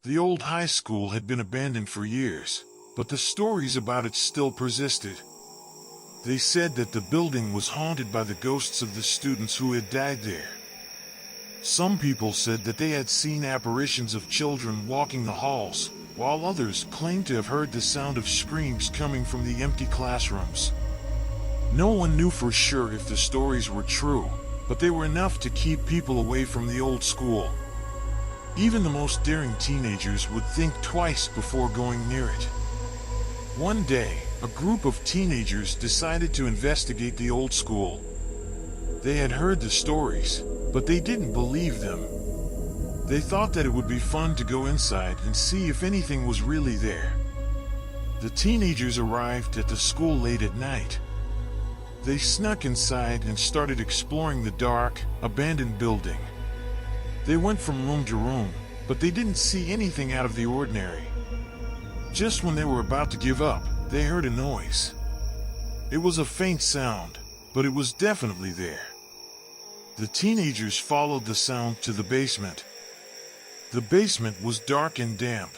The old high school had been abandoned for years, but the stories about it still persisted. They said that the building was haunted by the ghosts of the students who had died there. Some people said that they had seen apparitions of children walking the halls, while others claimed to have heard the sound of screams coming from the empty classrooms. No one knew for sure if the stories were true, but they were enough to keep people away from the old school. Even the most daring teenagers would think twice before going near it. One day, a group of teenagers decided to investigate the old school. They had heard the stories, but they didn't believe them. They thought that it would be fun to go inside and see if anything was really there. The teenagers arrived at the school late at night. They snuck inside and started exploring the dark, abandoned building. They went from room to room, but they didn't see anything out of the ordinary. Just when they were about to give up, they heard a noise. It was a faint sound, but it was definitely there. The teenagers followed the sound to the basement. The basement was dark and damp.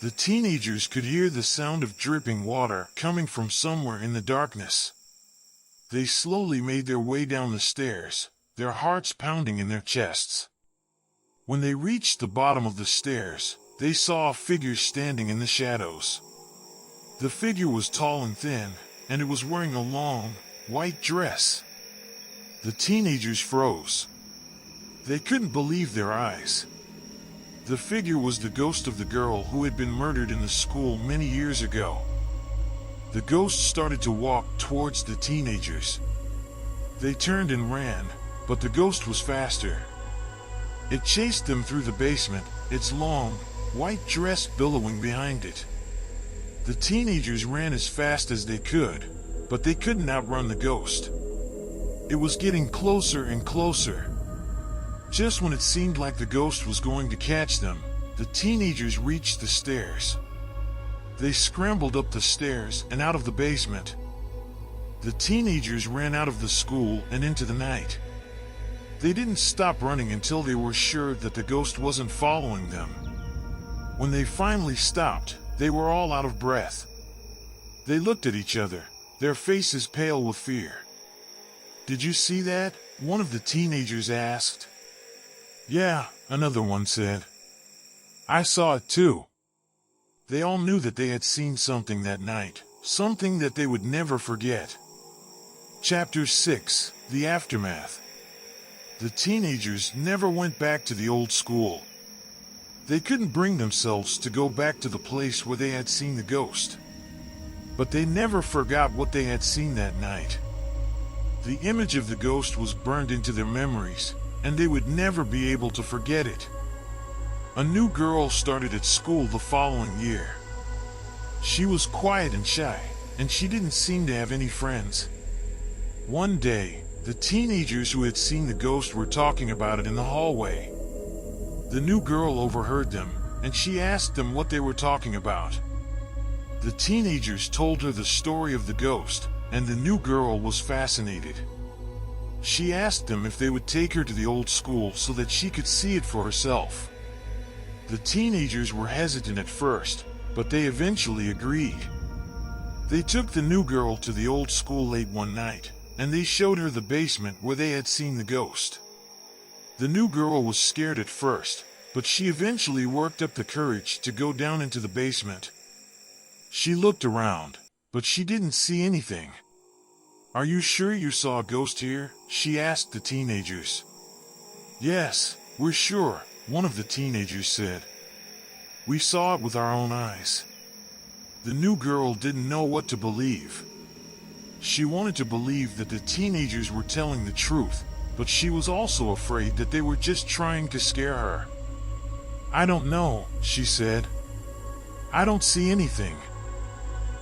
The teenagers could hear the sound of dripping water coming from somewhere in the darkness. They slowly made their way down the stairs, their hearts pounding in their chests. When they reached the bottom of the stairs, they saw a figure standing in the shadows. The figure was tall and thin, and it was wearing a long, white dress. The teenagers froze. They couldn't believe their eyes. The figure was the ghost of the girl who had been murdered in the school many years ago. The ghost started to walk towards the teenagers. They turned and ran, but the ghost was faster. It chased them through the basement, its long, white dress billowing behind it. The teenagers ran as fast as they could, but they couldn't outrun the ghost. It was getting closer and closer. Just when it seemed like the ghost was going to catch them, the teenagers reached the stairs. They scrambled up the stairs and out of the basement. The teenagers ran out of the school and into the night. They didn't stop running until they were sure that the ghost wasn't following them. When they finally stopped, they were all out of breath. They looked at each other, their faces pale with fear. "Did you see that?" one of the teenagers asked. "Yeah," another one said. "I saw it too." They all knew that they had seen something that night, something that they would never forget. Chapter 6: The Aftermath. The teenagers never went back to the old school. They couldn't bring themselves to go back to the place where they had seen the ghost. But they never forgot what they had seen that night. The image of the ghost was burned into their memories, and they would never be able to forget it. A new girl started at school the following year. She was quiet and shy, and she didn't seem to have any friends. One day, the teenagers who had seen the ghost were talking about it in the hallway. The new girl overheard them, and she asked them what they were talking about. The teenagers told her the story of the ghost, and the new girl was fascinated. She asked them if they would take her to the old school so that she could see it for herself. The teenagers were hesitant at first, but they eventually agreed. They took the new girl to the old school late one night, and they showed her the basement where they had seen the ghost. The new girl was scared at first, but she eventually worked up the courage to go down into the basement. She looked around, but she didn't see anything. "Are you sure you saw a ghost here?" she asked the teenagers. "Yes, we're sure," one of the teenagers said. "We saw it with our own eyes." The new girl didn't know what to believe. She wanted to believe that the teenagers were telling the truth, but she was also afraid that they were just trying to scare her. "I don't know," she said. "I don't see anything."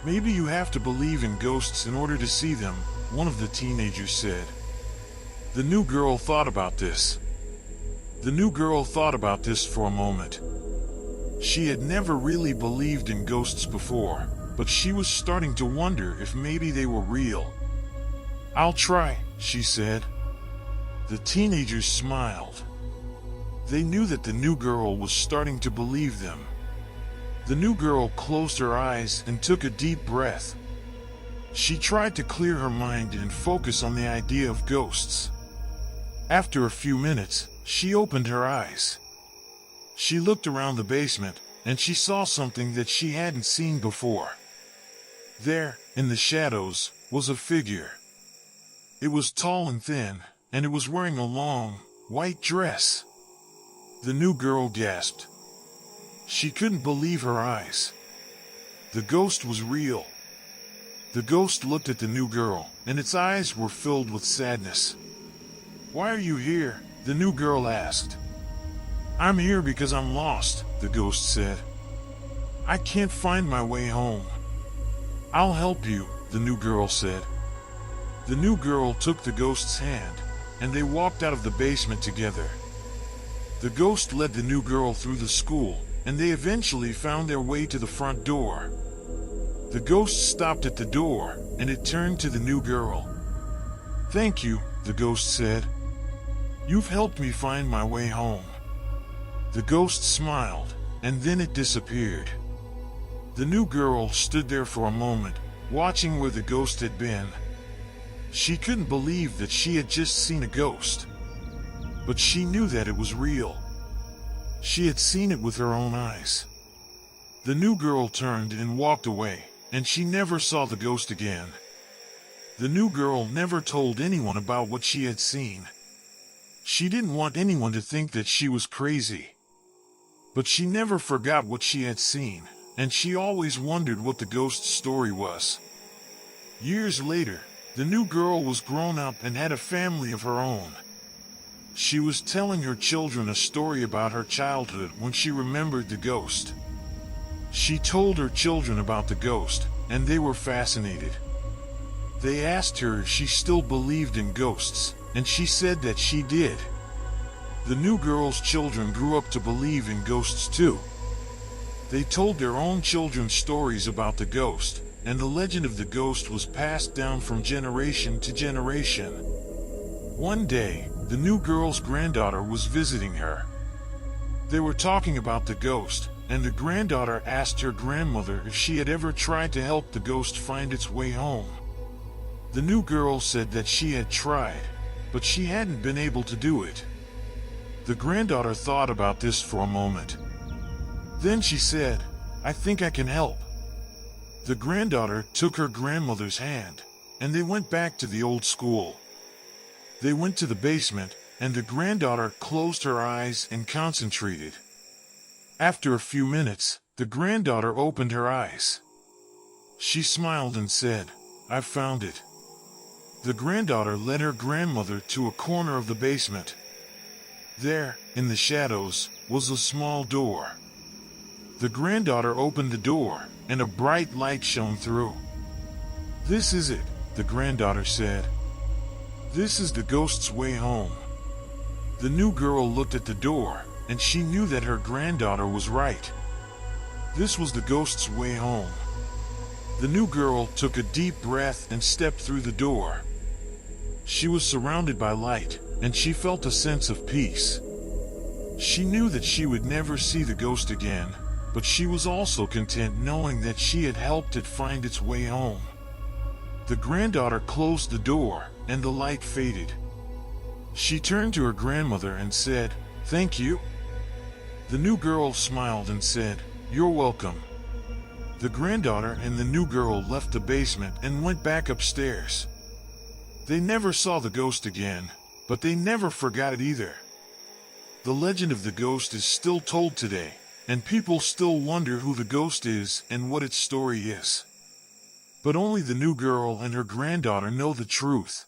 "Maybe you have to believe in ghosts in order to see them," one of the teenagers said. The new girl thought about this. The new girl thought about this for a moment. She had never really believed in ghosts before, but she was starting to wonder if maybe they were real. "I'll try," she said. The teenagers smiled. They knew that the new girl was starting to believe them. The new girl closed her eyes and took a deep breath. She tried to clear her mind and focus on the idea of ghosts. After a few minutes, she opened her eyes. She looked around the basement, and she saw something that she hadn't seen before. There, in the shadows, was a figure. It was tall and thin, and it was wearing a long, white dress. The new girl gasped. She couldn't believe her eyes. The ghost was real. The ghost looked at the new girl, and its eyes were filled with sadness. "Why are you here?" the new girl asked. "I'm here because I'm lost," the ghost said. "I can't find my way home." "I'll help you," the new girl said. The new girl took the ghost's hand, and they walked out of the basement together. The ghost led the new girl through the school, and they eventually found their way to the front door. The ghost stopped at the door, and it turned to the new girl. "Thank you," the ghost said. "You've helped me find my way home." The ghost smiled, and then it disappeared. The new girl stood there for a moment, watching where the ghost had been. She couldn't believe that she had just seen a ghost. But she knew that it was real. She had seen it with her own eyes. The new girl turned and walked away, and she never saw the ghost again. The new girl never told anyone about what she had seen. She didn't want anyone to think that she was crazy. But she never forgot what she had seen, and she always wondered what the ghost story was. Years later, the new girl was grown up and had a family of her own. She was telling her children a story about her childhood when she remembered the ghost. She told her children about the ghost, and they were fascinated. They asked her if she still believed in ghosts, and she said that she did. The new girl's children grew up to believe in ghosts too. They told their own children stories about the ghost, and the legend of the ghost was passed down from generation to generation. One day, the new girl's granddaughter was visiting her. They were talking about the ghost, and the granddaughter asked her grandmother if she had ever tried to help the ghost find its way home. The new girl said that she had tried, but she hadn't been able to do it. The granddaughter thought about this for a moment. Then she said, "I think I can help." The granddaughter took her grandmother's hand, and they went back to the old school. They went to the basement, and the granddaughter closed her eyes and concentrated. After a few minutes, the granddaughter opened her eyes. She smiled and said, "I've found it." The granddaughter led her grandmother to a corner of the basement. There, in the shadows, was a small door. The granddaughter opened the door, and a bright light shone through. "This is it," the granddaughter said. "This is the ghost's way home." The new girl looked at the door, and she knew that her granddaughter was right. This was the ghost's way home. The new girl took a deep breath and stepped through the door. She was surrounded by light, and she felt a sense of peace. She knew that she would never see the ghost again, but she was also content knowing that she had helped it find its way home. The granddaughter closed the door, and the light faded. She turned to her grandmother and said, "Thank you." The new girl smiled and said, "You're welcome." The granddaughter and the new girl left the basement and went back upstairs. They never saw the ghost again, but they never forgot it either. The legend of the ghost is still told today, and people still wonder who the ghost is and what its story is. But only the new girl and her granddaughter know the truth.